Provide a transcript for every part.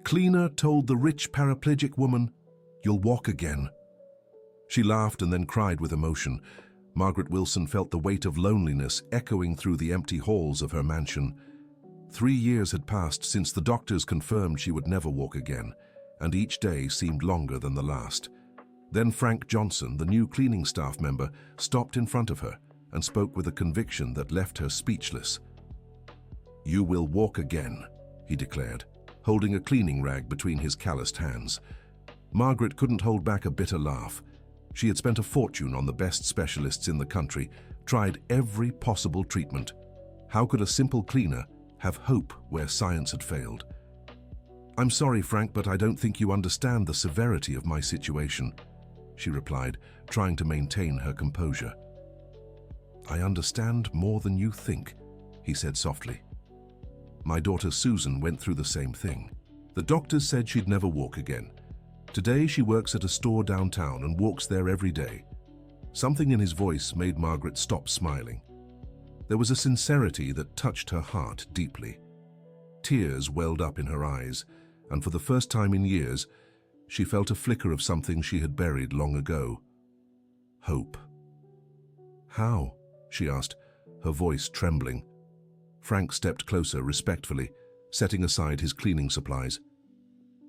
cleaner told the rich paraplegic woman, "You'll walk again." She laughed and then cried with emotion. Margaret Wilson felt the weight of loneliness echoing through the empty halls of her mansion. 3 years had passed since the doctors confirmed she would never walk again, and each day seemed longer than the last. Then Frank Johnson, the new cleaning staff member, stopped in front of her and spoke with a conviction that left her speechless. "You will walk again," he declared, holding a cleaning rag between his calloused hands. Margaret couldn't hold back a bitter laugh. She had spent a fortune on the best specialists in the country, tried every possible treatment. How could a simple cleaner have hope where science had failed? "I'm sorry, Frank, but I don't think you understand the severity of my situation," she replied, trying to maintain her composure. "I understand more than you think," he said softly. "My daughter Susan went through the same thing. The doctors said she'd never walk again. Today she works at a store downtown and walks there every day." Something in his voice made Margaret stop smiling. There was a sincerity that touched her heart deeply. Tears welled up in her eyes, and for the first time in years, she felt a flicker of something she had buried long ago. Hope. "How?" she asked, her voice trembling. Frank stepped closer respectfully, setting aside his cleaning supplies.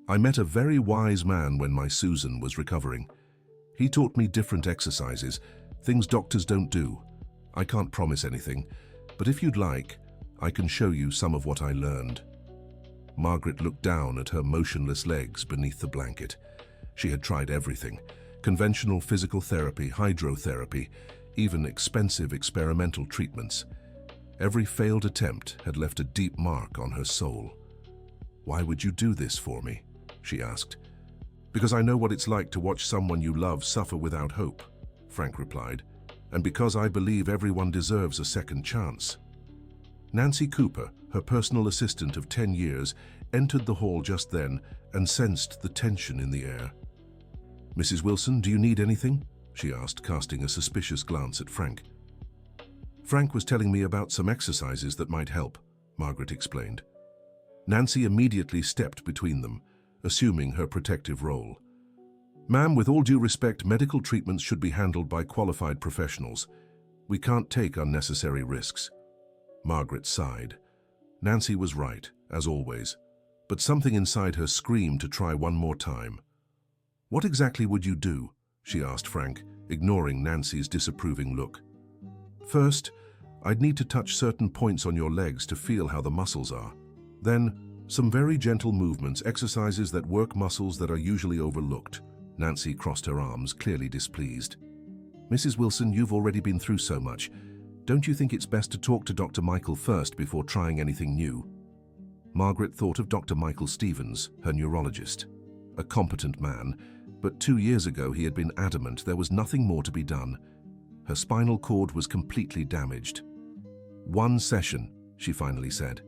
"I met a very wise man when my Susan was recovering. He taught me different exercises, things doctors don't do. I can't promise anything, but if you'd like, I can show you some of what I learned." Margaret looked down at her motionless legs beneath the blanket. She had tried everything: conventional physical therapy, hydrotherapy, even expensive experimental treatments. Every failed attempt had left a deep mark on her soul. "Why would you do this for me?" she asked. "Because I know what it's like to watch someone you love suffer without hope," Frank replied, "and because I believe everyone deserves a second chance." Nancy Cooper, her personal assistant of 10 years, entered the hall just then and sensed the tension in the air. "Mrs. Wilson, do you need anything?" she asked, casting a suspicious glance at Frank. "Frank was telling me about some exercises that might help," Margaret explained. Nancy immediately stepped between them, assuming her protective role. "Ma'am, with all due respect, medical treatments should be handled by qualified professionals. We can't take unnecessary risks." Margaret sighed. Nancy was right, as always, but something inside her screamed to try one more time. "What exactly would you do?" she asked Frank, ignoring Nancy's disapproving look. "First, I'd need to touch certain points on your legs to feel how the muscles are. Then, some very gentle movements, exercises that work muscles that are usually overlooked." Nancy crossed her arms, clearly displeased. "Mrs. Wilson, you've already been through so much. Don't you think it's best to talk to Dr. Michael first before trying anything new?" Margaret thought of Dr. Michael Stevens, her neurologist. A competent man, but 2 years ago he had been adamant there was nothing more to be done. Her spinal cord was completely damaged. "1 session," she finally said.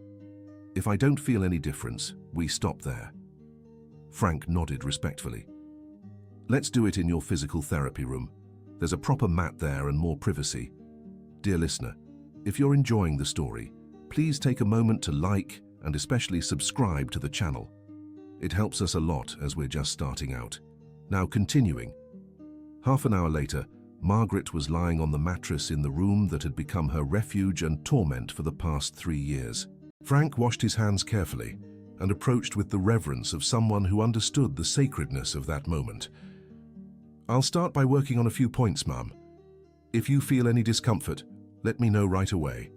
"If I don't feel any difference, we stop there." Frank nodded respectfully. "Let's do it in your physical therapy room. There's a proper mat there and more privacy." Dear listener, if you're enjoying the story, please take a moment to like and especially subscribe to the channel. It helps us a lot as we're just starting out. Now continuing. Half an hour later, Margaret was lying on the mattress in the room that had become her refuge and torment for the past 3 years. Frank washed his hands carefully and approached with the reverence of someone who understood the sacredness of that moment. "I'll start by working on a few points, Mum. If you feel any discomfort, let me know right away."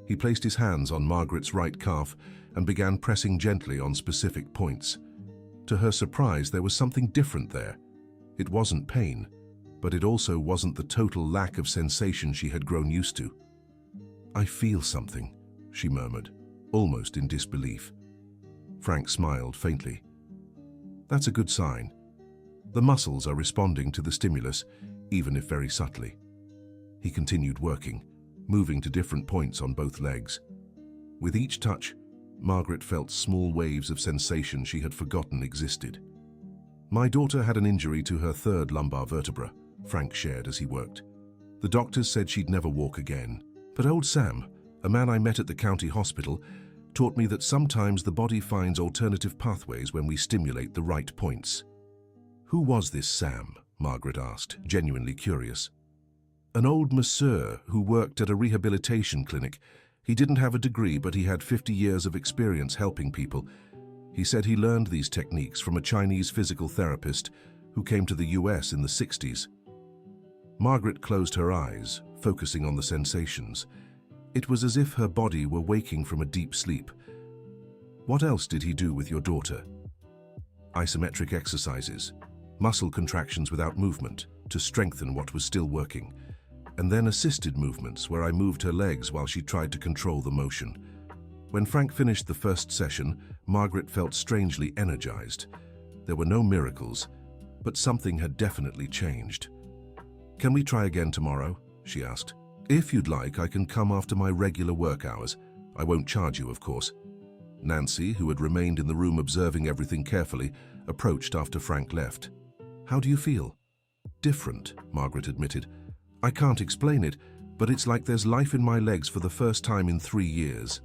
He placed his hands on Margaret's right calf and began pressing gently on specific points. To her surprise, there was something different there. It wasn't pain, but it also wasn't the total lack of sensation she had grown used to. "I feel something," she murmured, almost in disbelief. Frank smiled faintly. "That's a good sign. The muscles are responding to the stimulus, even if very subtly." He continued working, moving to different points on both legs. With each touch, Margaret felt small waves of sensation she had forgotten existed. "My daughter had an injury to her 3rd lumbar vertebra," Frank shared as he worked. "The doctors said she'd never walk again. But old Sam, a man I met at the county hospital, taught me that sometimes the body finds alternative pathways when we stimulate the right points. Who was this Sam? Margaret asked, genuinely curious. An old masseur who worked at a rehabilitation clinic. He didn't have a degree, but he had 50 years of experience helping people. He said he learned these techniques from a Chinese physical therapist who came to the US in the 60s. Margaret closed her eyes, focusing on the sensations. It was as if her body were waking from a deep sleep. What else did he do with your daughter? Isometric exercises, muscle contractions without movement to strengthen what was still working, and then assisted movements where I moved her legs while she tried to control the motion. When Frank finished the first session, Margaret felt strangely energized. There were no miracles, but something had definitely changed. "Can we try again tomorrow?" she asked. "If you'd like, I can come after my regular work hours. I won't charge you, of course." Nancy, who had remained in the room observing everything carefully, approached after Frank left. "How do you feel?" "Different," Margaret admitted. "I can't explain it, but it's like there's life in my legs for the first time in 3 years.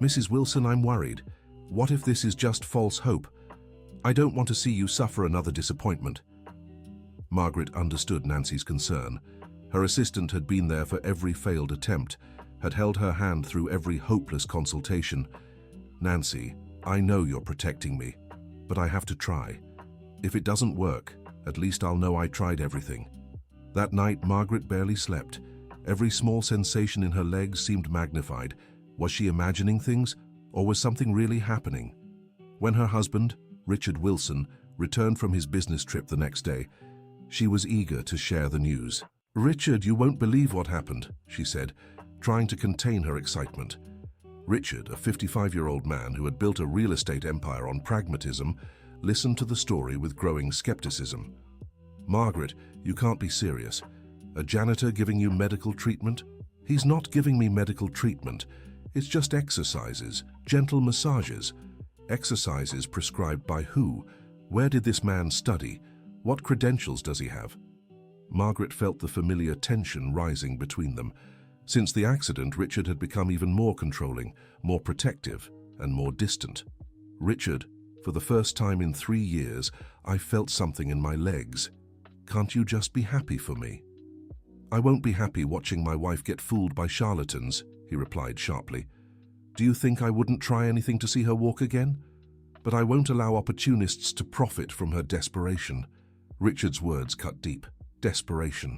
Mrs. Wilson, I'm worried. What if this is just false hope? I don't want to see you suffer another disappointment." Margaret understood Nancy's concern. Her assistant had been there for every failed attempt, had held her hand through every hopeless consultation. "Nancy, I know you're protecting me, but I have to try. If it doesn't work, at least I'll know I tried everything." That night, Margaret barely slept. Every small sensation in her legs seemed magnified. Was she imagining things, or was something really happening? When her husband, Richard Wilson, returned from his business trip the next day, she was eager to share the news. "Richard, you won't believe what happened," she said, trying to contain her excitement. Richard, a 55-year-old man who had built a real estate empire on pragmatism, listened to the story with growing skepticism. "Margaret, you can't be serious. A janitor giving you medical treatment?" "He's not giving me medical treatment. It's just exercises, gentle massages." "Exercises prescribed by who? Where did this man study? What credentials does he have?" Margaret felt the familiar tension rising between them. Since the accident, Richard had become even more controlling, more protective, and more distant. "Richard, for the first time in 3 years, I felt something in my legs. Can't you just be happy for me?" "I won't be happy watching my wife get fooled by charlatans," he replied sharply. "Do you think I wouldn't try anything to see her walk again? But I won't allow opportunists to profit from her desperation." Richard's words cut deep. Desperation.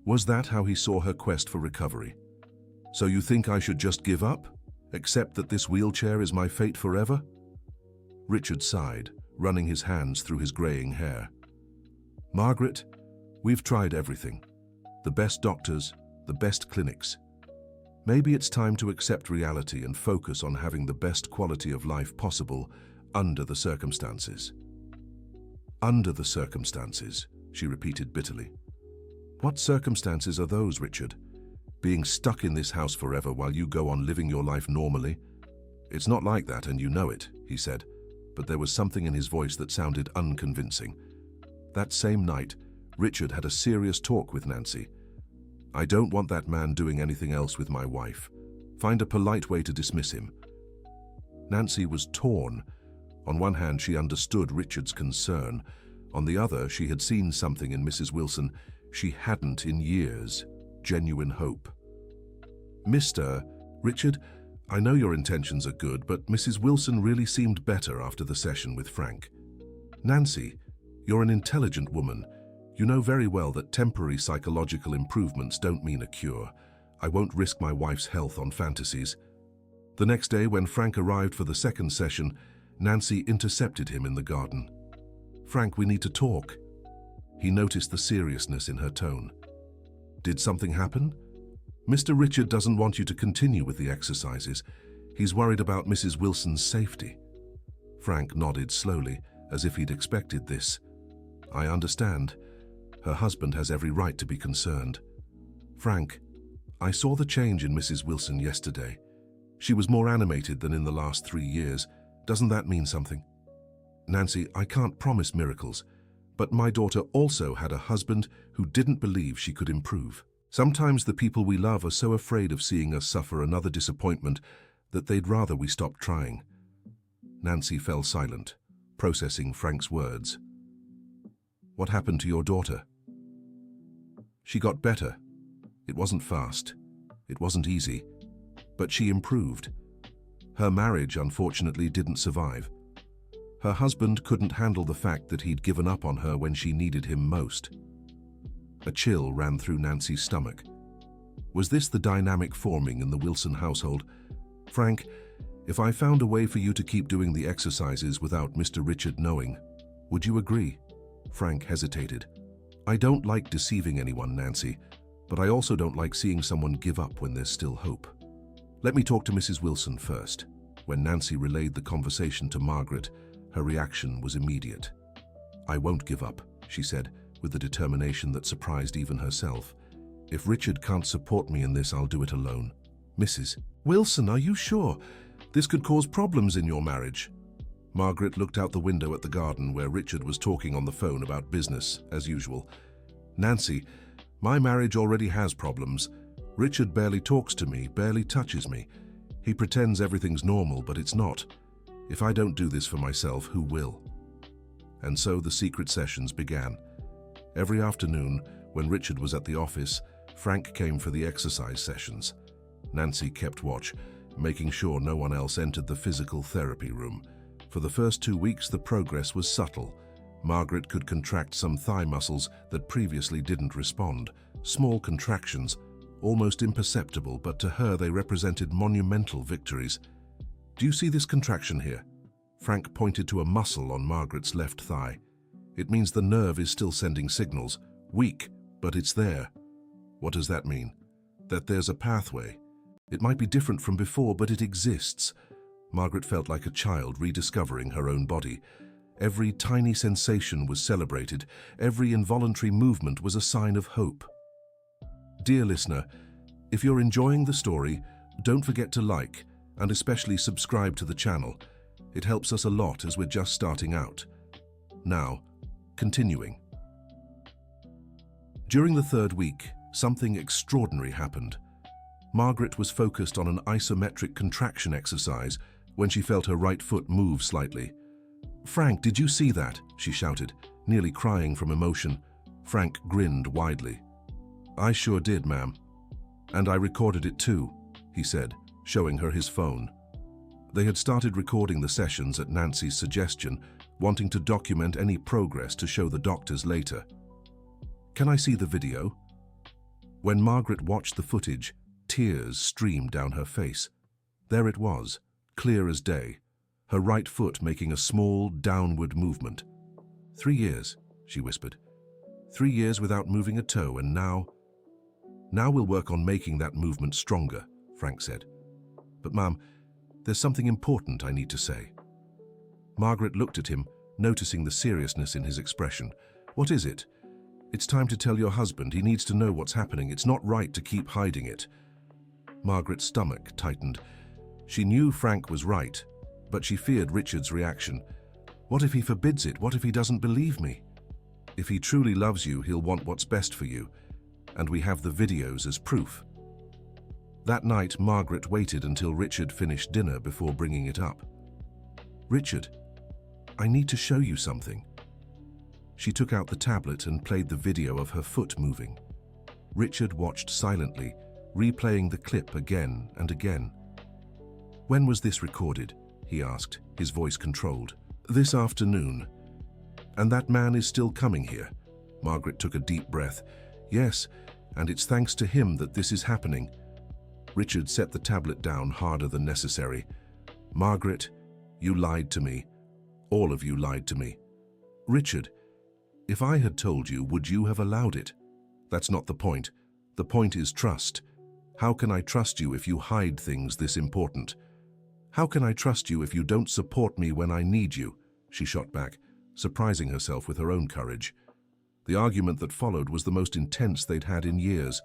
Was that how he saw her quest for recovery? "So you think I should just give up? Accept that this wheelchair is my fate forever?" Richard sighed, running his hands through his graying hair. "Margaret, we've tried everything. The best doctors, the best clinics. Maybe it's time to accept reality and focus on having the best quality of life possible under the circumstances." "Under the circumstances," she repeated bitterly. "What circumstances are those, Richard? Being stuck in this house forever while you go on living your life normally?" "It's not like that, and you know it," he said, but there was something in his voice that sounded unconvincing. That same night, Richard had a serious talk with Nancy. "I don't want that man doing anything else with my wife. Find a polite way to dismiss him." Nancy was torn. On one hand, she understood Richard's concern. On the other, she had seen something in Mrs. Wilson she hadn't in years: genuine hope. "Mr. Richard, I know your intentions are good, but Mrs. Wilson really seemed better after the session with Frank." "Nancy, you're an intelligent woman. You know very well that temporary psychological improvements don't mean a cure. I won't risk my wife's health on fantasies." The next day, when Frank arrived for the second session, Nancy intercepted him in the garden. "Frank, we need to talk." He noticed the seriousness in her tone. "Did something happen?" "Mr. Richard doesn't want you to continue with the exercises. He's worried about Mrs. Wilson's safety." Frank nodded slowly, as if he'd expected this. "I understand. Her husband has every right to be concerned." "Frank, I saw the change in Mrs. Wilson yesterday. She was more animated than in the last 3 years. Doesn't that mean something?" "Nancy, I can't promise miracles, but my daughter also had a husband who didn't believe she could improve. Sometimes the people we love are so afraid of seeing us suffer another disappointment that they'd rather we stopped trying. Nancy fell silent, processing Frank's words. What happened to your daughter? She got better. It wasn't fast. It wasn't easy. But she improved. Her marriage, unfortunately, didn't survive. Her husband couldn't handle the fact that he'd given up on her when she needed him most. A chill ran through Nancy's stomach. Was this the dynamic forming in the Wilson household? Frank, if I found a way for you to keep doing the exercises without Mr. Richard knowing, would you agree? Frank hesitated. I don't like deceiving anyone, Nancy, but I also don't like seeing someone give up when there's still hope. Let me talk to Mrs. Wilson first. When Nancy relayed the conversation to Margaret, her reaction was immediate. I won't give up, she said, with a determination that surprised even herself. If Richard can't support me in this, I'll do it alone. Mrs. Wilson, are you sure? This could cause problems in your marriage. Margaret looked out the window at the garden where Richard was talking on the phone about business, as usual. Nancy, my marriage already has problems. Richard barely talks to me, barely touches me. He pretends everything's normal, but it's not. If I don't do this for myself, who will? And so the secret sessions began. Every afternoon, when Richard was at the office, Frank came for the exercise sessions. Nancy kept watch, making sure no one else entered the physical therapy room. For the first 2 weeks, the progress was subtle. Margaret could contract some thigh muscles that previously didn't respond. Small contractions, almost imperceptible, but to her they represented monumental victories. Do you see this contraction here? Frank pointed to a muscle on Margaret's left thigh. It means the nerve is still sending signals. Weak, but it's there. What does that mean? That there's a pathway. It might be different from before, but it exists. Margaret felt like a child rediscovering her own body. Every tiny sensation was celebrated. Every involuntary movement was a sign of hope. Dear listener, if you're enjoying the story, don't forget to like and especially subscribe to the channel. It helps us a lot as we're just starting out. Now, continuing. During the 3rd week, something extraordinary happened. Margaret was focused on an isometric contraction exercise when she felt her right foot move slightly. Frank, did you see that? She shouted, nearly crying from emotion. Frank grinned widely. I sure did, ma'am. And I recorded it too, he said, showing her his phone. They had started recording the sessions at Nancy's suggestion, wanting to document any progress to show the doctors later. Can I see the video? When Margaret watched the footage, tears streamed down her face. There it was, clear as day, her right foot making a small downward movement. 3 years, she whispered. 3 years without moving a toe, and now we'll work on making that movement stronger, Frank said. But Ma'am, there's something important I need to say. Margaret looked at him, noticing the seriousness in his expression. What is it? It's time to tell your husband. He needs to know what's happening. It's not right to keep hiding it. Margaret's stomach tightened. She knew Frank was right, but she feared Richard's reaction. What if he forbids it? What if he doesn't believe me? If he truly loves you, he'll want what's best for you, and we have the videos as proof. That night, Margaret waited until Richard finished dinner before bringing it up. Richard, I need to show you something. She took out the tablet and played the video of her foot moving. Richard watched silently, replaying the clip again and again. When was this recorded? He asked, his voice controlled. This afternoon. And that man is still coming here. Margaret took a deep breath. Yes, and it's thanks to him that this is happening. Richard set the tablet down harder than necessary. Margaret, you lied to me. All of you lied to me. Richard, if I had told you, would you have allowed it? That's not the point. The point is trust. How can I trust you if you hide things this important? How can I trust you if you don't support me when I need you? She shot back, surprising herself with her own courage. The argument that followed was the most intense they'd had in years.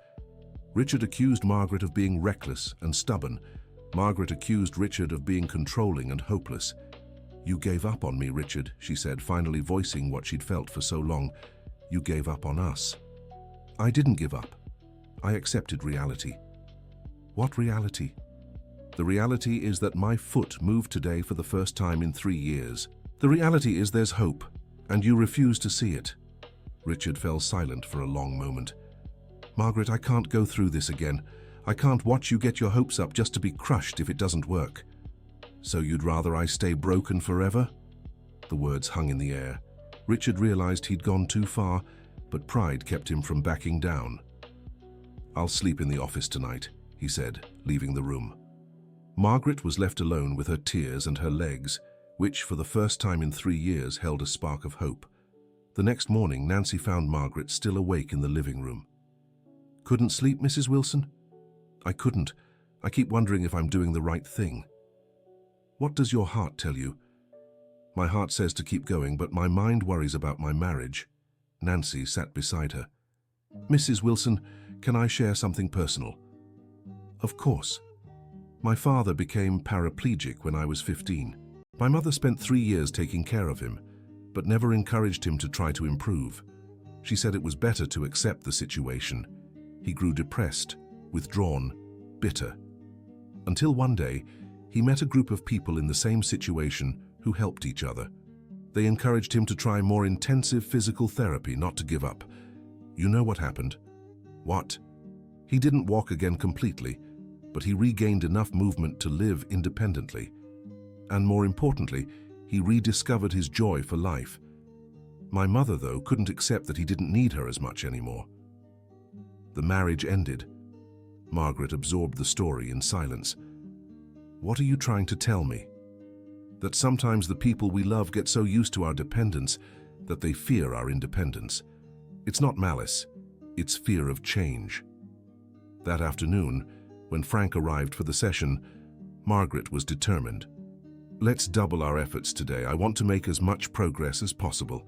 Richard accused Margaret of being reckless and stubborn. Margaret accused Richard of being controlling and hopeless. You gave up on me, Richard, she said, finally voicing what she'd felt for so long. You gave up on us. I didn't give up. I accepted reality. What reality? The reality is that my foot moved today for the first time in 3 years. The reality is there's hope, and you refuse to see it." Richard fell silent for a long moment. "Margaret, I can't go through this again. I can't watch you get your hopes up just to be crushed if it doesn't work." "So you'd rather I stay broken forever?" The words hung in the air. Richard realized he'd gone too far, but pride kept him from backing down. "I'll sleep in the office tonight," he said, leaving the room. Margaret was left alone with her tears and her legs, which for the first time in 3 years held a spark of hope. The next morning, Nancy found Margaret still awake in the living room. "Couldn't sleep, Mrs. Wilson?" "I couldn't. I keep wondering if I'm doing the right thing." "What does your heart tell you?" "My heart says to keep going, but my mind worries about my marriage." Nancy sat beside her. "Mrs. Wilson, can I share something personal?" "Of course." "My father became paraplegic when I was 15. My mother spent 3 years taking care of him, but never encouraged him to try to improve. She said it was better to accept the situation. He grew depressed, withdrawn, bitter. Until one day, he met a group of people in the same situation who helped each other. They encouraged him to try more intensive physical therapy, not to give up. You know what happened?" "What?" "He didn't walk again completely, but he regained enough movement to live independently. And more importantly, he rediscovered his joy for life. My mother, though, couldn't accept that he didn't need her as much anymore." The marriage ended. Margaret absorbed the story in silence. "What are you trying to tell me?" "That sometimes the people we love get so used to our dependence that they fear our independence. It's not malice, it's fear of change." That afternoon, when Frank arrived for the session, Margaret was determined. "Let's double our efforts today. I want to make as much progress as possible.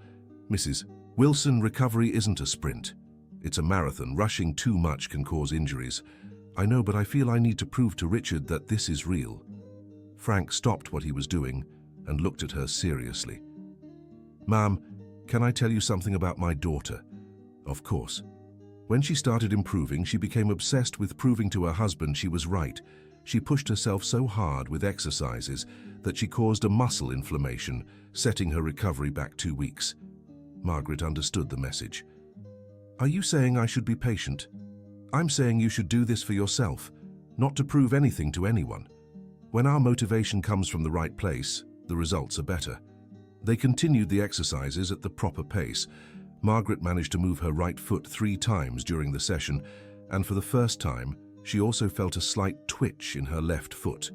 Mrs. Wilson, recovery isn't a sprint. It's a marathon. Rushing too much can cause injuries. I know, but I feel I need to prove to Richard that this is real." Frank stopped what he was doing and looked at her seriously. "Ma'am, can I tell you something about my daughter?" "Of course." "When she started improving, she became obsessed with proving to her husband she was right. She pushed herself so hard with exercises that she caused a muscle inflammation, setting her recovery back 2 weeks. Margaret understood the message. "Are you saying I should be patient?" "I'm saying you should do this for yourself, not to prove anything to anyone. When our motivation comes from the right place, the results are better." They continued the exercises at the proper pace. Margaret managed to move her right foot 3 times during the session, and for the first time, she also felt a slight twitch in her left foot.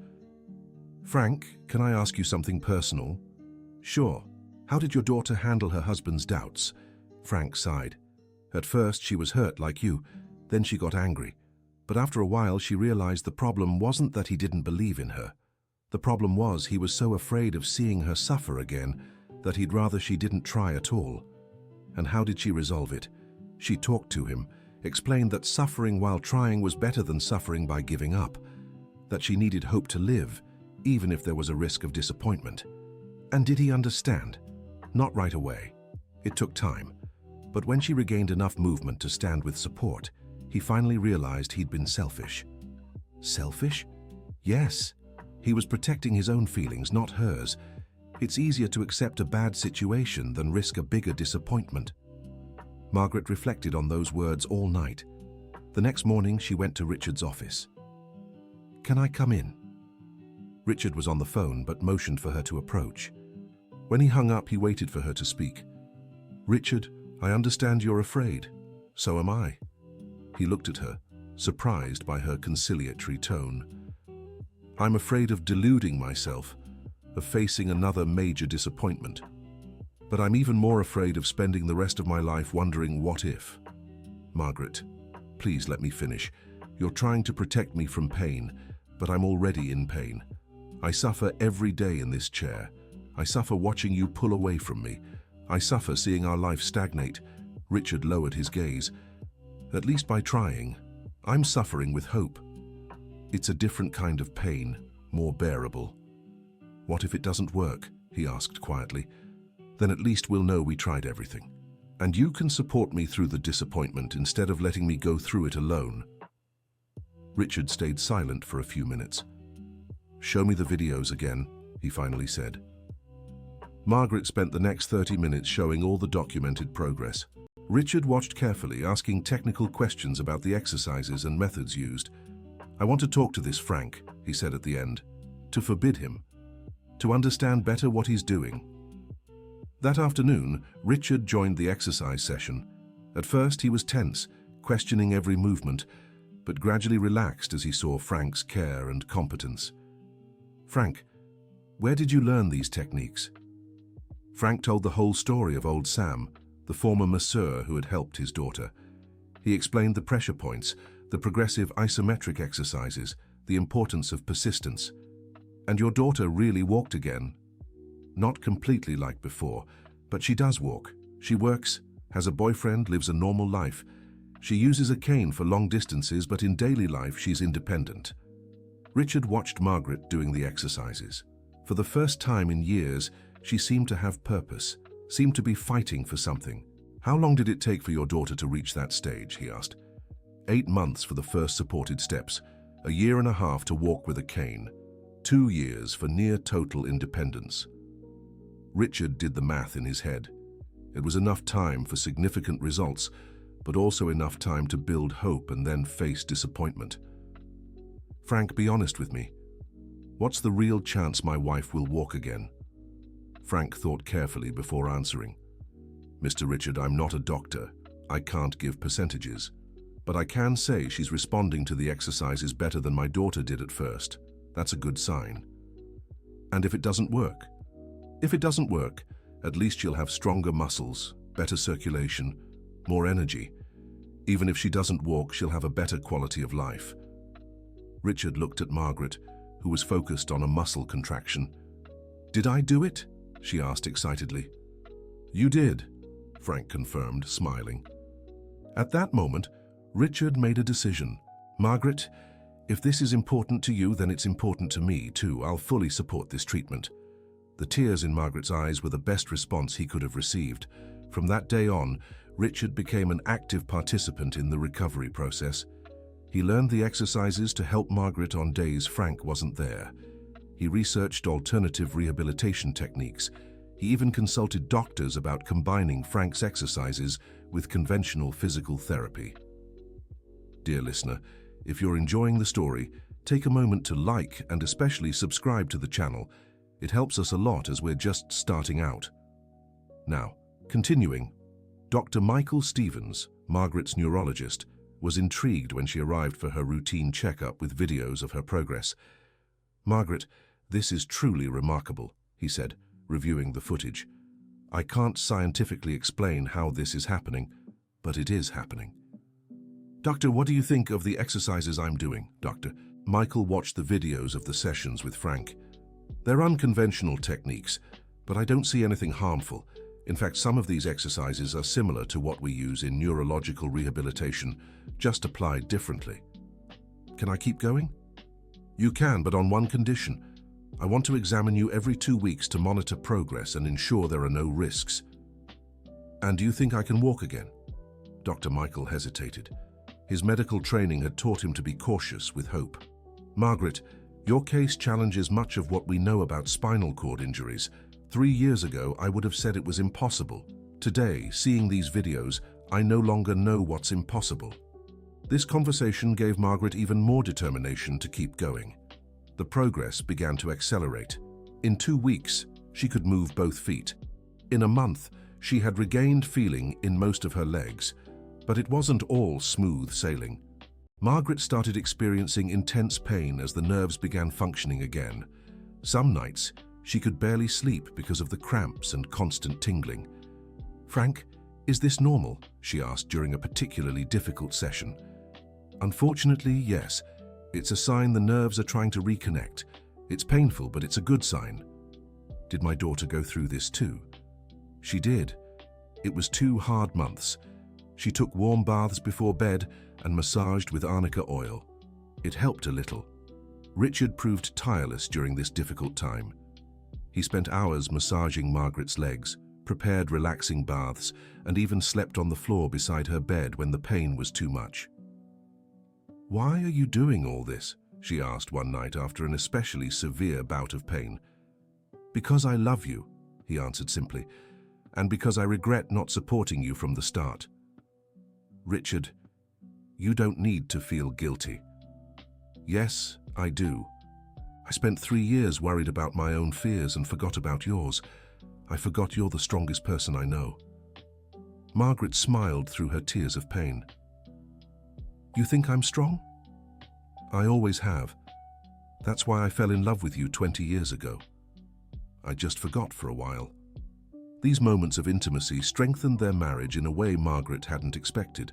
"Frank, can I ask you something personal?" "Sure. How did your daughter handle her husband's doubts?" Frank sighed. "At first, she was hurt like you. Then she got angry. But after a while, she realized the problem wasn't that he didn't believe in her. The problem was he was so afraid of seeing her suffer again that he'd rather she didn't try at all." "And how did she resolve it?" "She talked to him, explained that suffering while trying was better than suffering by giving up, that she needed hope to live, even if there was a risk of disappointment." "And did he understand?" "Not right away. It took time. But when she regained enough movement to stand with support, he finally realized he'd been selfish." "Selfish?" "Yes. He was protecting his own feelings, not hers. It's easier to accept a bad situation than risk a bigger disappointment." Margaret reflected on those words all night. The next morning, she went to Richard's office. "Can I come in?" Richard was on the phone but motioned for her to approach. When he hung up, he waited for her to speak. "Richard, I understand you're afraid. So am I." He looked at her, surprised by her conciliatory tone. "I'm afraid of deluding myself, of facing another major disappointment. But I'm even more afraid of spending the rest of my life wondering what if." "Margaret, please let me finish. You're trying to protect me from pain, but I'm already in pain. I suffer every day in this chair. I suffer watching you pull away from me. I suffer seeing our life stagnate." Richard lowered his gaze. "At least by trying, I'm suffering with hope. It's a different kind of pain, more bearable." "What if it doesn't work?" he asked quietly. "Then at least we'll know we tried everything. And you can support me through the disappointment instead of letting me go through it alone." Richard stayed silent for a few minutes. "Show me the videos again," he finally said. Margaret spent the next 30 minutes showing all the documented progress. Richard watched carefully, asking technical questions about the exercises and methods used. "I want to talk to this Frank," he said at the end, "to forbid him, to understand better what he's doing." That afternoon, Richard joined the exercise session. At first, he was tense, questioning every movement, but gradually relaxed as he saw Frank's care and competence. "Frank, where did you learn these techniques?" Frank told the whole story of old Sam, the former masseur who had helped his daughter. He explained the pressure points, the progressive isometric exercises, the importance of persistence. "And your daughter really walked again?" "Not completely like before, but she does walk. She works, has a boyfriend, lives a normal life. She uses a cane for long distances, but in daily life she's independent." Richard watched Margaret doing the exercises. For the first time in years, she seemed to have purpose, seemed to be fighting for something. "How long did it take for your daughter to reach that stage?" he asked. 8 months for the first supported steps, a year and a half to walk with a cane, 2 years for near total independence. Richard did the math in his head. It was enough time for significant results, but also enough time to build hope and then face disappointment. "Frank, be honest with me. What's the real chance my wife will walk again?" Frank thought carefully before answering. "Mr. Richard, I'm not a doctor. I can't give percentages. But I can say she's responding to the exercises better than my daughter did at first. That's a good sign." "And if it doesn't work?" "If it doesn't work, at least she'll have stronger muscles, better circulation, more energy. Even if she doesn't walk, she'll have a better quality of life." Richard looked at Margaret, who was focused on a muscle contraction. "Did I do it?" she asked excitedly. "You did," Frank confirmed, smiling. At that moment, Richard made a decision. "Margaret, if this is important to you, then it's important to me too. I'll fully support this treatment." The tears in Margaret's eyes were the best response he could have received. From that day on, Richard became an active participant in the recovery process. He learned the exercises to help Margaret on days Frank wasn't there. He researched alternative rehabilitation techniques. He even consulted doctors about combining Frank's exercises with conventional physical therapy. Dear listener, if you're enjoying the story, take a moment to like and especially subscribe to the channel. It helps us a lot as we're just starting out. Now, continuing, Dr. Michael Stevens, Margaret's neurologist, was intrigued when she arrived for her routine checkup with videos of her progress. "Margaret, this is truly remarkable," he said, reviewing the footage. "I can't scientifically explain how this is happening, but it is happening." "Doctor, what do you think of the exercises I'm doing, Doctor?" Michael watched the videos of the sessions with Frank. "They're unconventional techniques, but I don't see anything harmful. In fact, some of these exercises are similar to what we use in neurological rehabilitation, just applied differently." "Can I keep going?" "You can, but on one condition. I want to examine you every 2 weeks to monitor progress and ensure there are no risks." "And do you think I can walk again?" Dr. Michael hesitated. His medical training had taught him to be cautious with hope. "Margaret, your case challenges much of what we know about spinal cord injuries. 3 years ago, I would have said it was impossible. Today, seeing these videos, I no longer know what's impossible." This conversation gave Margaret even more determination to keep going. The progress began to accelerate. In 2 weeks, she could move both feet. In a month, she had regained feeling in most of her legs, but it wasn't all smooth sailing. Margaret started experiencing intense pain as the nerves began functioning again. Some nights, she could barely sleep because of the cramps and constant tingling. "Frank, is this normal?" she asked during a particularly difficult session. "Unfortunately, yes. It's a sign the nerves are trying to reconnect. It's painful, but it's a good sign." "Did my daughter go through this too?" "She did. It was 2 hard months. She took warm baths before bed and massaged with arnica oil. It helped a little." Richard proved tireless during this difficult time. He spent hours massaging Margaret's legs, prepared relaxing baths, and even slept on the floor beside her bed when the pain was too much. "Why are you doing all this?" she asked one night after an especially severe bout of pain. "Because I love you," he answered simply, "and because I regret not supporting you from the start." "Richard, you don't need to feel guilty." "Yes, I do. I spent 3 years worried about my own fears and forgot about yours. I forgot you're the strongest person I know." Margaret smiled through her tears of pain. "You think I'm strong?" "I always have. That's why I fell in love with you 20 years ago. I just forgot for a while." These moments of intimacy strengthened their marriage in a way Margaret hadn't expected.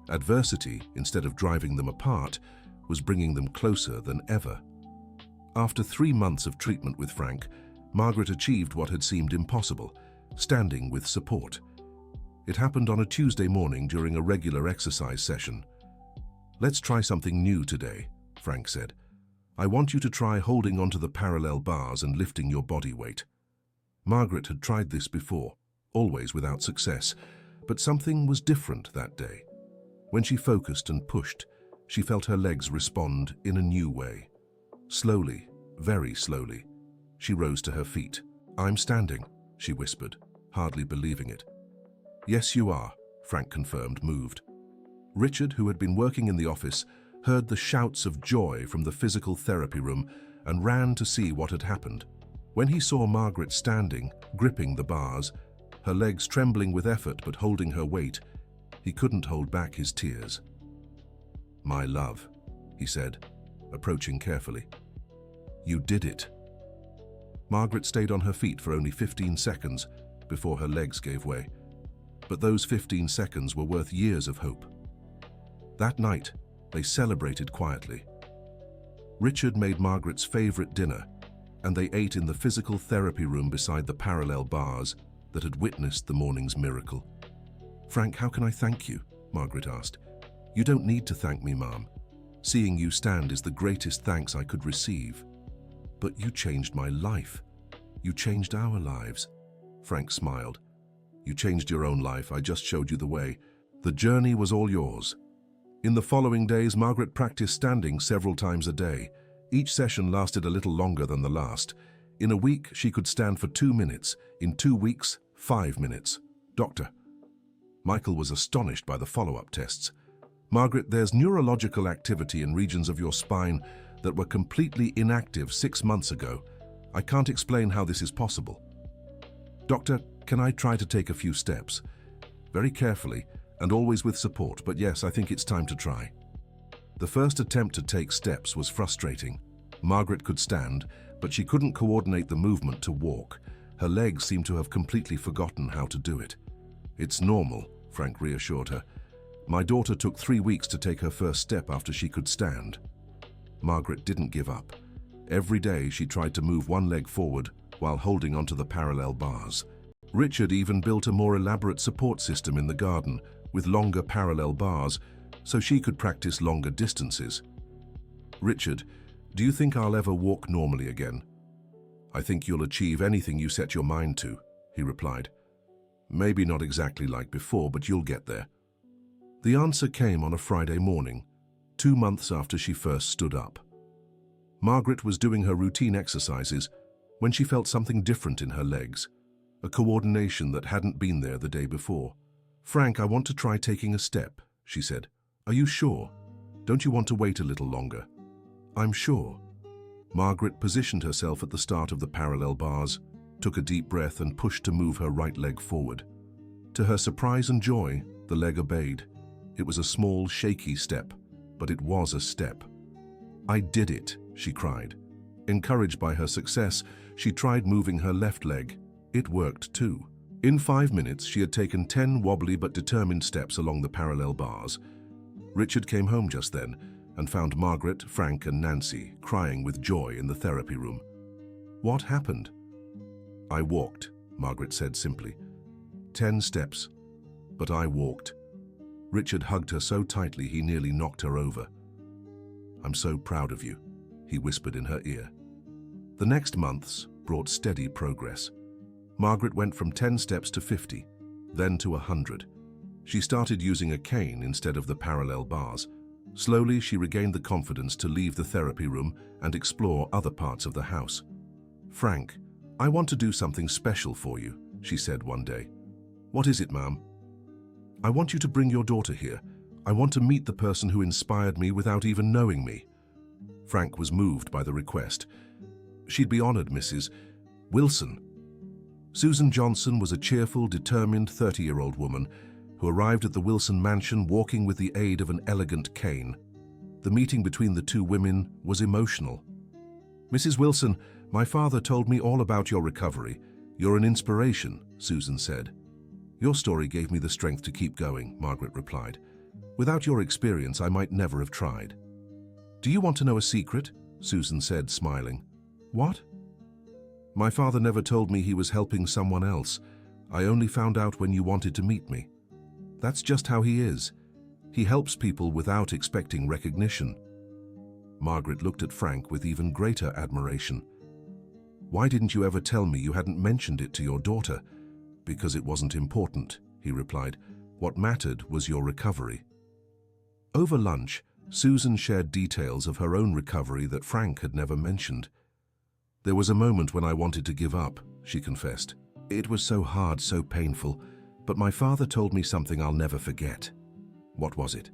Adversity, instead of driving them apart, was bringing them closer than ever. After 3 months of treatment with Frank, Margaret achieved what had seemed impossible, standing with support. It happened on a Tuesday morning during a regular exercise session. "Let's try something new today," Frank said. "I want you to try holding onto the parallel bars and lifting your body weight." Margaret had tried this before, always without success, but something was different that day. When she focused and pushed, she felt her legs respond in a new way. Slowly, very slowly, she rose to her feet. "I'm standing," she whispered, hardly believing it. "Yes, you are," Frank confirmed, moved. Richard, who had been working in the office, heard the shouts of joy from the physical therapy room and ran to see what had happened. When he saw Margaret standing, gripping the bars, her legs trembling with effort but holding her weight, he couldn't hold back his tears. "My love," he said, approaching carefully. "You did it." Margaret stayed on her feet for only 15 seconds before her legs gave way. But those 15 seconds were worth years of hope. That night, they celebrated quietly. Richard made Margaret's favorite dinner, and they ate in the physical therapy room beside the parallel bars that had witnessed the morning's miracle. "Frank, how can I thank you?" Margaret asked. "You don't need to thank me, Mom. Seeing you stand is the greatest thanks I could receive." "But you changed my life. You changed our lives." Frank smiled. "You changed your own life. I just showed you the way. The journey was all yours." In the following days, Margaret practiced standing several times a day. Each session lasted a little longer than the last. In a week, she could stand for 2 minutes. In 2 weeks, 5 minutes. "Doctor." Michael was astonished by the follow-up tests. "Margaret, there's neurological activity in regions of your spine that were completely inactive 6 months ago. I can't explain how this is possible." "Doctor, can I try to take a few steps?" "Very carefully, and always with support, but yes, I think it's time to try." The first attempt to take steps was frustrating. Margaret could stand, but she couldn't coordinate the movement to walk. Her legs seemed to have completely forgotten how to do it. "It's normal," Frank reassured her. "My daughter took 3 weeks to take her first step after she could stand." Margaret didn't give up. Every day she tried to move one leg forward while holding onto the parallel bars. Richard even built a more elaborate support system in the garden with longer parallel bars so she could practice longer distances. "Richard, do you think I'll ever walk normally again?" "I think you'll achieve anything you set your mind to," he replied. "Maybe not exactly like before, but you'll get there." The answer came on a Friday morning, 2 months after she first stood up. Margaret was doing her routine exercises when she felt something different in her legs, a coordination that hadn't been there the day before. "Frank, I want to try taking a step," she said. "Are you sure? Don't you want to wait a little longer?" "I'm sure." Margaret positioned herself at the start of the parallel bars, took a deep breath and pushed to move her right leg forward. To her surprise and joy, the leg obeyed. It was a small, shaky step, but it was a step. "I did it," she cried. Encouraged by her success, she tried moving her left leg. It worked too. In 5 minutes, she had taken 10 wobbly but determined steps along the parallel bars. Richard came home just then and found Margaret, Frank, and Nancy crying with joy in the therapy room. "What happened?" "I walked," Margaret said simply. 10 steps, but I walked." Richard hugged her so tightly he nearly knocked her over. "I'm so proud of you," he whispered in her ear. The next months brought steady progress. Margaret went from 10 steps to 50, then to 100. She started using a cane instead of the parallel bars. Slowly, she regained the confidence to leave the therapy room and explore other parts of the house. "Frank, I want to do something special for you," she said one day. "What is it, ma'am?" "I want you to bring your daughter here. I want to meet the person who inspired me without even knowing me." Frank was moved by the request. "She'd be honored, Mrs. Wilson." Susan Johnson was a cheerful, determined 30-year-old woman who arrived at the Wilson mansion walking with the aid of an elegant cane. The meeting between the two women was emotional. "Mrs. Wilson, my father told me all about your recovery. You're an inspiration," Susan said. "Your story gave me the strength to keep going," Margaret replied. "Without your experience, I might never have tried." "Do you want to know a secret?" Susan said, smiling. "What?" "My father never told me he was helping someone else. I only found out when you wanted to meet me. That's just how he is. He helps people without expecting recognition." Margaret looked at Frank with even greater admiration. "Why didn't you ever tell me you hadn't mentioned it to your daughter?" "Because it wasn't important," he replied. "What mattered was your recovery." Over lunch, Susan shared details of her own recovery that Frank had never mentioned. "There was a moment when I wanted to give up," she confessed. "It was so hard, so painful, but my father told me something I'll never forget." "What was it?"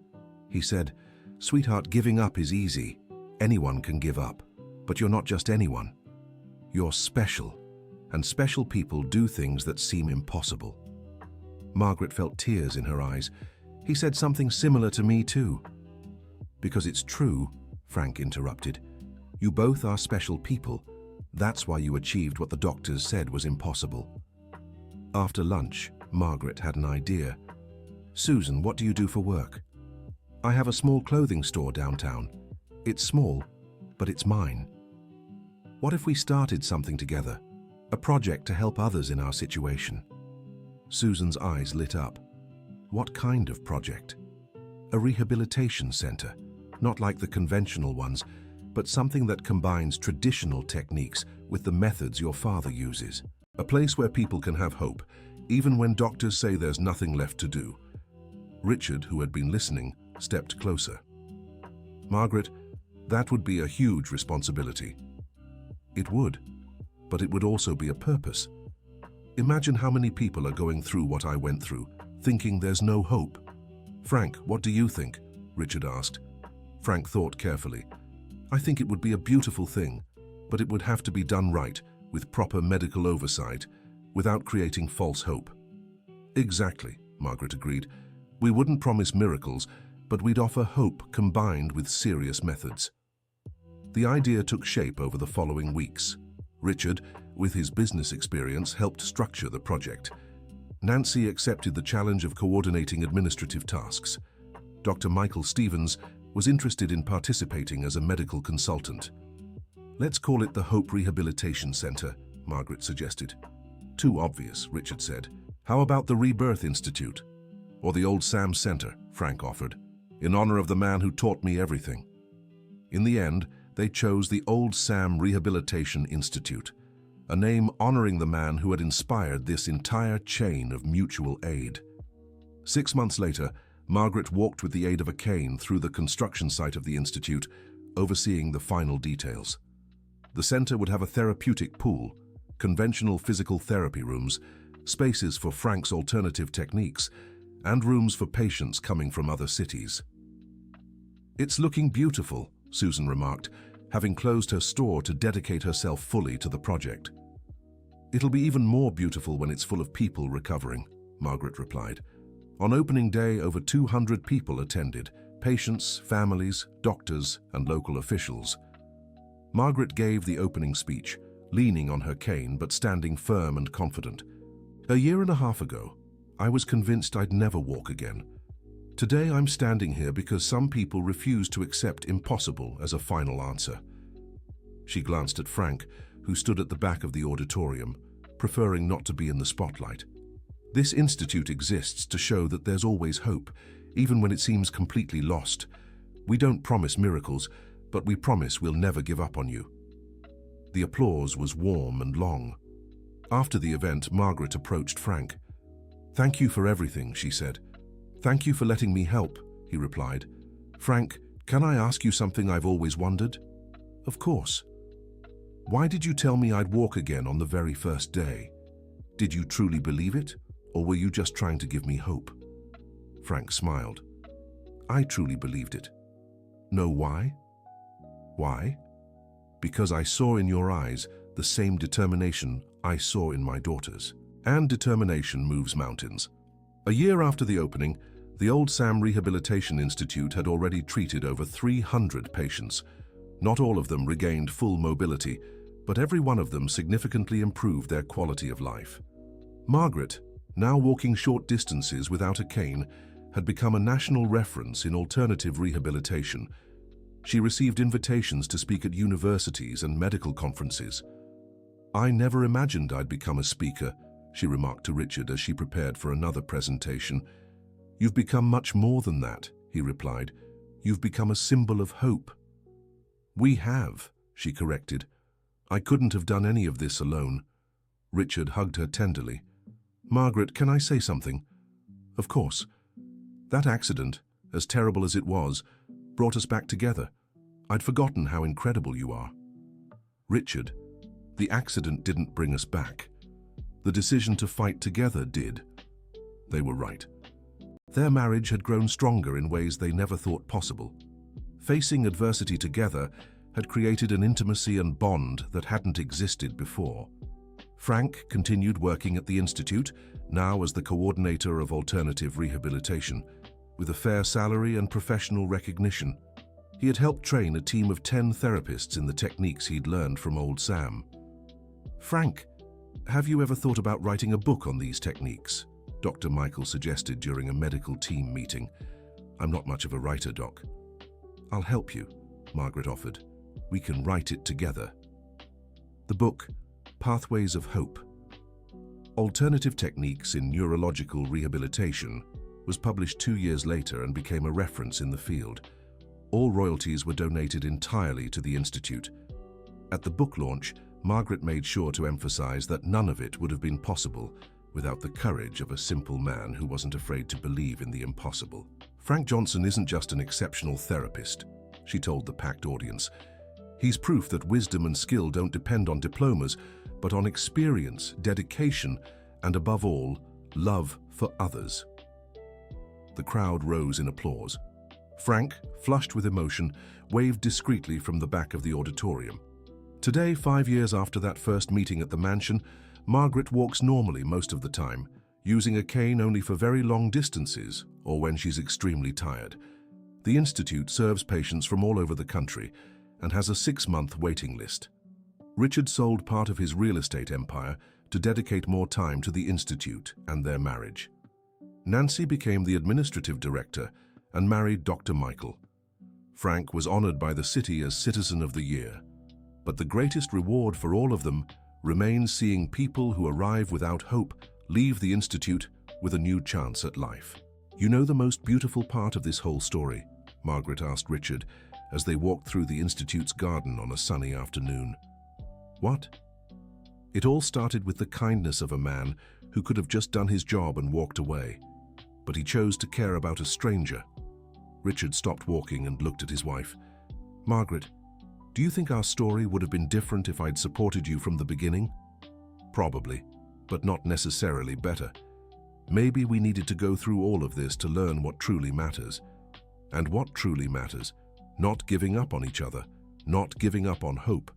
He said, "Sweetheart, giving up is easy. Anyone can give up. But you're not just anyone. You're special, and special people do things that seem impossible." Margaret felt tears in her eyes. "He said something similar to me too." "Because it's true," Frank interrupted. "You both are special people. That's why you achieved what the doctors said was impossible." After lunch, Margaret had an idea. "Susan, what do you do for work?" "I have a small clothing store downtown. It's small, but it's mine." "What if we started something together? A project to help others in our situation?" Susan's eyes lit up. "What kind of project?" "A rehabilitation center, not like the conventional ones, but something that combines traditional techniques with the methods your father uses. A place where people can have hope, even when doctors say there's nothing left to do." Richard, who had been listening, stepped closer. "Margaret, that would be a huge responsibility." "It would, but it would also be a purpose. Imagine how many people are going through what I went through, thinking there's no hope." "Frank, what do you think?" Richard asked. Frank thought carefully. "I think it would be a beautiful thing, but it would have to be done right, with proper medical oversight, without creating false hope." "Exactly," Margaret agreed. "We wouldn't promise miracles, but we'd offer hope combined with serious methods." The idea took shape over the following weeks. Richard, with his business experience, helped structure the project. Nancy accepted the challenge of coordinating administrative tasks. Dr. Michael Stevens was interested in participating as a medical consultant. "Let's call it the Hope Rehabilitation Center," Margaret suggested. "Too obvious," Richard said. "How about the Rebirth Institute? Or the Old Sam Center," Frank offered, "in honor of the man who taught me everything." In the end, they chose the Old Sam Rehabilitation Institute, a name honoring the man who had inspired this entire chain of mutual aid. 6 months later, Margaret walked with the aid of a cane through the construction site of the institute, overseeing the final details. The center would have a therapeutic pool, conventional physical therapy rooms, spaces for Frank's alternative techniques, and rooms for patients coming from other cities. "It's looking beautiful," Susan remarked, having closed her store to dedicate herself fully to the project. "It'll be even more beautiful when it's full of people recovering," Margaret replied. On opening day, over 200 people attended, patients, families, doctors, and local officials. Margaret gave the opening speech, leaning on her cane but standing firm and confident. "A year and a half ago, I was convinced I'd never walk again. Today I'm standing here because some people refuse to accept impossible as a final answer." She glanced at Frank, who stood at the back of the auditorium, preferring not to be in the spotlight. "This institute exists to show that there's always hope, even when it seems completely lost. We don't promise miracles, but we promise we'll never give up on you." The applause was warm and long. After the event, Margaret approached Frank. "Thank you for everything," she said. "Thank you for letting me help," he replied. "Frank, Can I ask you something I've always wondered? Of course. Why did you tell me I'd walk again on the very first day? Did you truly believe it, or were you just trying to give me hope? Frank smiled. I truly believed it. Know why? Why? Because I saw in your eyes the same determination I saw in my daughter's. And determination moves mountains. A year after the opening, the Old Sam Rehabilitation Institute had already treated over 300 patients. Not all of them regained full mobility, but every one of them significantly improved their quality of life. Margaret, now walking short distances without a cane, had become a national reference in alternative rehabilitation. She received invitations to speak at universities and medical conferences. I never imagined I'd become a speaker, she remarked to Richard as she prepared for another presentation. You've become much more than that, he replied. You've become a symbol of hope. We have, she corrected. I couldn't have done any of this alone. Richard hugged her tenderly. Margaret, can I say something? Of course. That accident, as terrible as it was, brought us back together. I'd forgotten how incredible you are. Richard, the accident didn't bring us back. The decision to fight together did. They were right. Their marriage had grown stronger in ways they never thought possible. Facing adversity together had created an intimacy and bond that hadn't existed before. Frank continued working at the Institute, now as the coordinator of alternative rehabilitation, with a fair salary and professional recognition. He had helped train a team of 10 therapists in the techniques he'd learned from Old Sam. Frank, have you ever thought about writing a book on these techniques? Dr. Michael suggested during a medical team meeting. I'm not much of a writer, Doc. I'll help you, Margaret offered. We can write it together. The book, Pathways of Hope. Alternative Techniques in Neurological Rehabilitation was published 2 years later and became a reference in the field. All royalties were donated entirely to the Institute. At the book launch, Margaret made sure to emphasize that none of it would have been possible without the courage of a simple man who wasn't afraid to believe in the impossible. Frank Johnson isn't just an exceptional therapist, she told the packed audience. He's proof that wisdom and skill don't depend on diplomas, but on experience, dedication, and above all, love for others. The crowd rose in applause. Frank, flushed with emotion, waved discreetly from the back of the auditorium. Today, 5 years after that first meeting at the mansion, Margaret walks normally most of the time, using a cane only for very long distances or when she's extremely tired. The Institute serves patients from all over the country and has a 6-month waiting list. Richard sold part of his real estate empire to dedicate more time to the Institute and their marriage. Nancy became the administrative director and married Dr. Michael. Frank was honored by the city as Citizen of the Year. But the greatest reward for all of them remains seeing people who arrive without hope leave the Institute with a new chance at life. You know the most beautiful part of this whole story? Margaret asked Richard as they walked through the Institute's garden on a sunny afternoon. What? It all started with the kindness of a man who could have just done his job and walked away, but he chose to care about a stranger. Richard stopped walking and looked at his wife. Margaret, do you think our story would have been different if I'd supported you from the beginning? Probably, but not necessarily better. Maybe we needed to go through all of this to learn what truly matters. And what truly matters, not giving up on each other, not giving up on hope,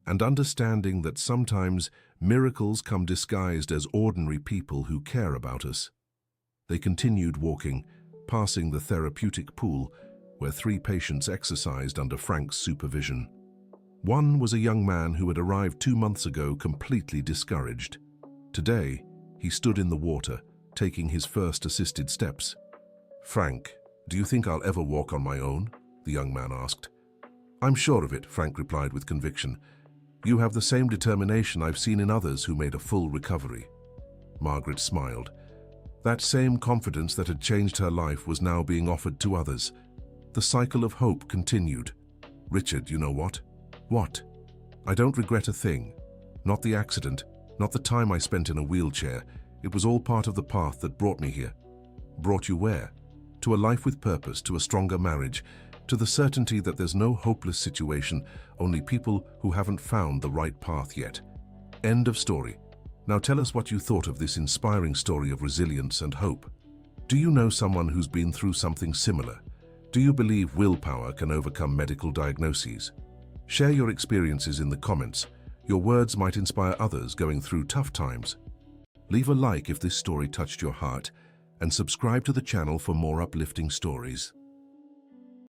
and understanding that sometimes miracles come disguised as ordinary people who care about us. They continued walking, passing the therapeutic pool, where 3 patients exercised under Frank's supervision. One was a young man who had arrived 2 months ago completely discouraged. Today, he stood in the water, taking his first assisted steps. Frank, do you think I'll ever walk on my own? The young man asked. I'm sure of it, Frank replied with conviction. You have the same determination I've seen in others who made a full recovery. Margaret smiled. That same confidence that had changed her life was now being offered to others. The cycle of hope continued. Richard, you know what? What? I don't regret a thing. Not the accident, not the time I spent in a wheelchair. It was all part of the path that brought me here. Brought you where? To a life with purpose, to a stronger marriage, to the certainty that there's no hopeless situation, only people who haven't found the right path yet. End of story. Now tell us what you thought of this inspiring story of resilience and hope. Do you know someone who's been through something similar? Do you believe willpower can overcome medical diagnoses? Share your experiences in the comments. Your words might inspire others going through tough times. Leave a like if this story touched your heart, and subscribe to the channel for more uplifting stories.